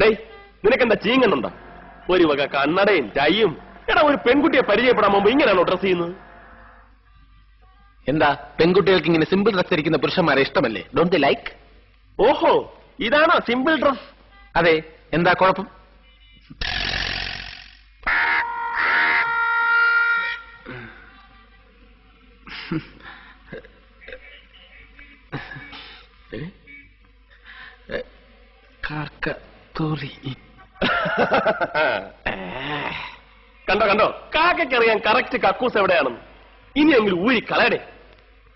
ഡേയ്, നിനക്കെന്താ ചീങ്ങണ്ണുണ്ടോ? ഒരു വക കണ്ണടയും ചായയും. എടാ, ഒരു പെൺകുട്ടിയെ പരിചയപ്പെടാൻ മുമ്പ് ഇങ്ങനെയാണോ ഡ്രസ് ചെയ്യുന്നത്? എന്താ, പെൺകുട്ടികൾക്ക് ഇങ്ങനെ സിമ്പിൾ ഡ്രസ് ധരിക്കുന്ന പുരുഷന്മാരെ ഇഷ്ടമല്ലേ? Don't like? ഓഹോ, ഇതാണോ സിമ്പിൾ ഡ്രസ്? അതെ, എന്താ കുഴപ്പം? കണ്ടോ കണ്ടോ, കാക്കറിയാൻ കറക്റ്റ് കക്കൂസ് എവിടെയാണെന്ന്. ഇനിയെങ്കിലും ഊരി കളയടേ.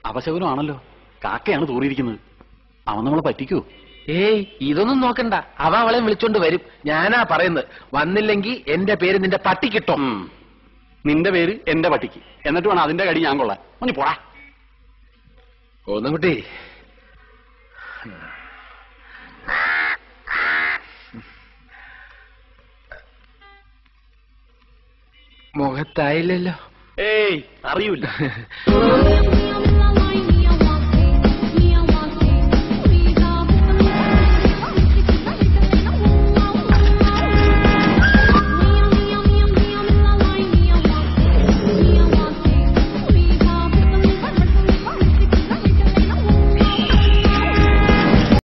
അവശകുനമാണല്ലോ, കാക്കയാണ് തൂറിയിരിക്കുന്നത്. അവൻ നമ്മളെ പറ്റിക്കൂ? ഏയ്, ഇതൊന്നും നോക്കണ്ട. അവ അവളെ വിളിച്ചോണ്ട് വരും. ഞാനാ പറയുന്നത്, വന്നില്ലെങ്കിൽ എന്റെ പേര് നിന്റെ പട്ടിക്കിട്ടോ. നിന്റെ പേര് എന്റെ പട്ടിക്ക്, എന്നിട്ട് വേണം അതിന്റെ കടി ഞാൻ കൊള്ളാൻ. ഒന്ന് പോടാ. ഒന്നും കുട്ടി, മുഖത്തായില്ലല്ലോ. ഏയ്, അറിയൂല.